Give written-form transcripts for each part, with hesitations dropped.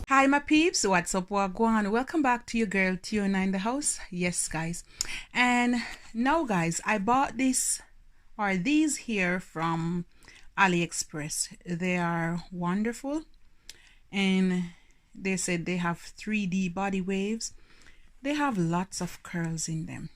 Hi my peeps, what's up, what going on? Welcome back to your girl Tiona in the house. Yes guys, and now guys, I bought these here from AliExpress. They are wonderful, and they said they have 3D body waves. They have lots of curls in them.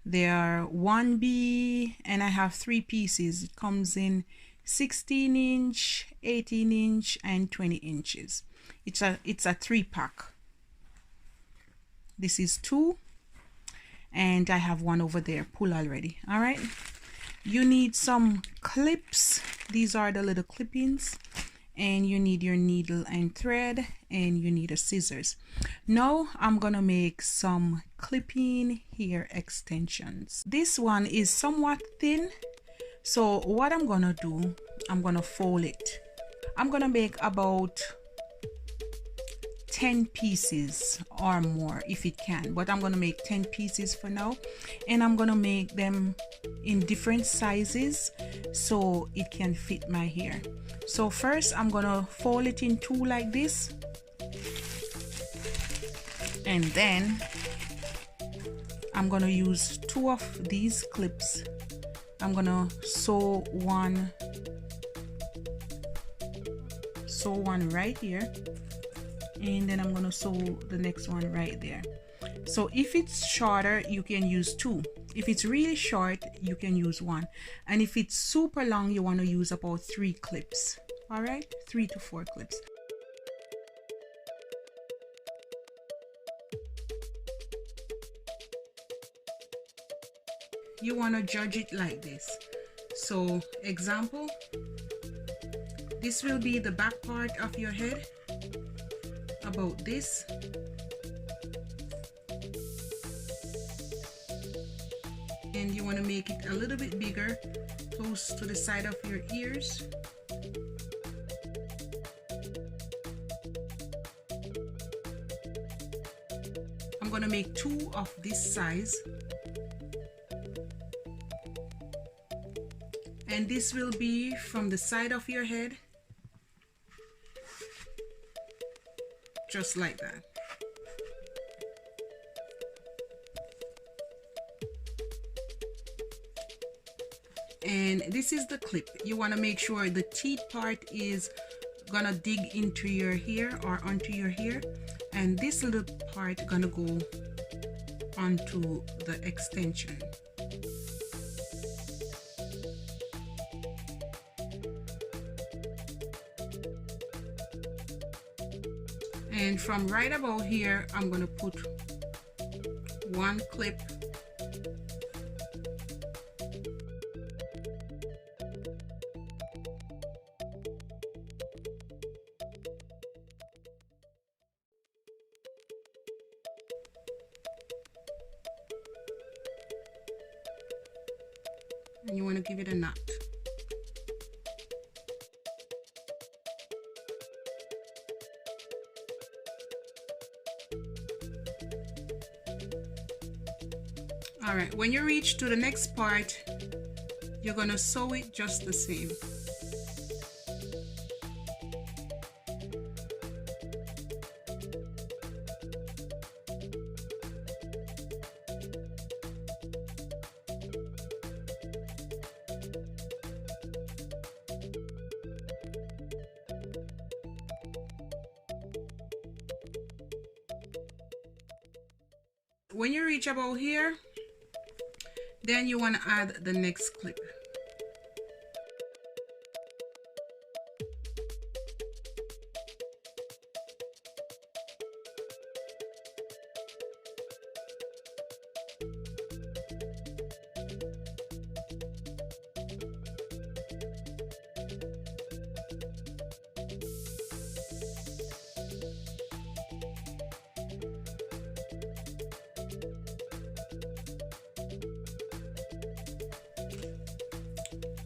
They are 1B, and I have 3 pieces. It comes in 16-inch, 18-inch, and 20 inches. It's a 3-pack. This is 2, and I have one over there pull already. All right, you need some clips. These are the little clippings, and you need your needle and thread, and you need a scissors. Now I'm gonna make some clipping hair extensions. This one is somewhat thin, so what I'm gonna do, I'm gonna fold it. I'm gonna make about 10 pieces or more if it can, but I'm gonna make 10 pieces for now, and I'm gonna make them in different sizes so it can fit my hair. So first I'm gonna fold it in 2 like this, and then I'm gonna use 2 of these clips. I'm gonna sew one right here, and then I'm gonna sew the next one right there. So if it's shorter, you can use 2. If it's really short, you can use 1, and if it's super long, you want to use about 3 clips. All right, 3 to 4 clips. You want to judge it like this. So example, this will be the back part of your head, about this. And you want to make it a little bit bigger, close to the side of your ears. I'm going to make 2 of this size, and this will be from the side of your head, just like that. And this is the clip. You want to make sure the teeth part is gonna dig into your hair or onto your hair, and this little part gonna go onto the extension. And from right about here, I'm gonna put 1 clip. And you want to give it a knot. All right, when you reach to the next part, you're gonna sew it just the same. When you reach about here, then you want to add the next clip.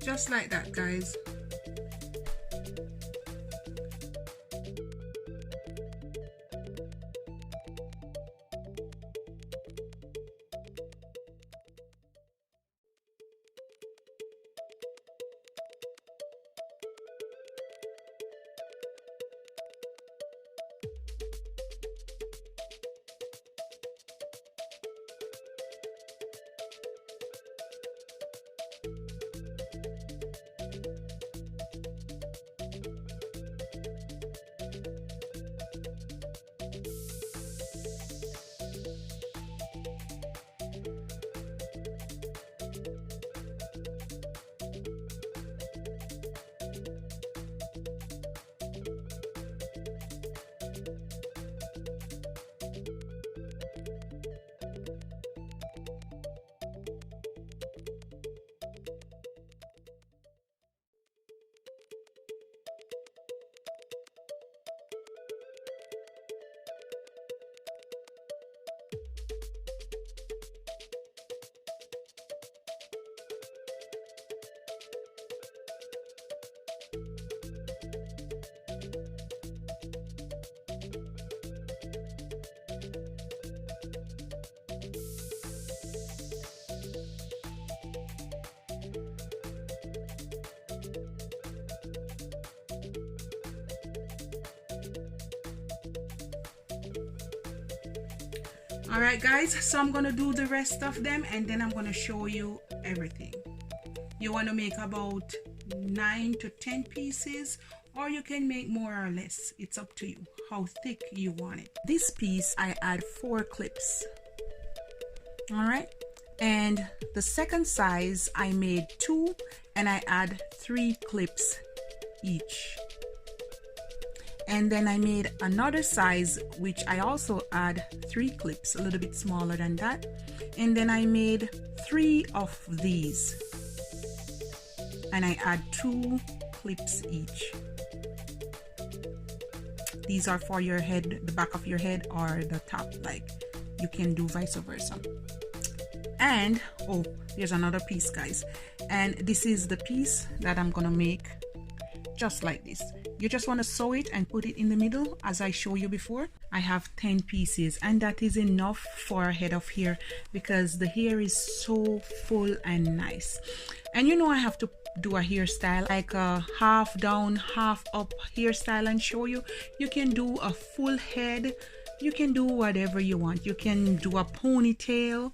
Just like that, guys. All right guys, so I'm gonna do the rest of them and then I'm gonna show you everything. You want to make about 9 to 10 pieces, or you can make more or less. It's up to you how thick you want it. This piece I add 4 clips. All right, and the second size I made 2 and I add 3 clips each. And then I made another size which I also add 3 clips, a little bit smaller than that. And then I made 3 of these and I add 2 clips each. These are for your head, the back of your head or the top, like you can do vice versa. And oh, there's another piece guys, and this is the piece that I'm gonna make just like this. You just want to sew it and put it in the middle as I show you before. I have 10 pieces and that is enough for a head of hair because the hair is so full and nice. And you know I have to do a hairstyle, like a half down half up hairstyle, and show you. You can do a full head, you can do whatever you want. You can do a ponytail,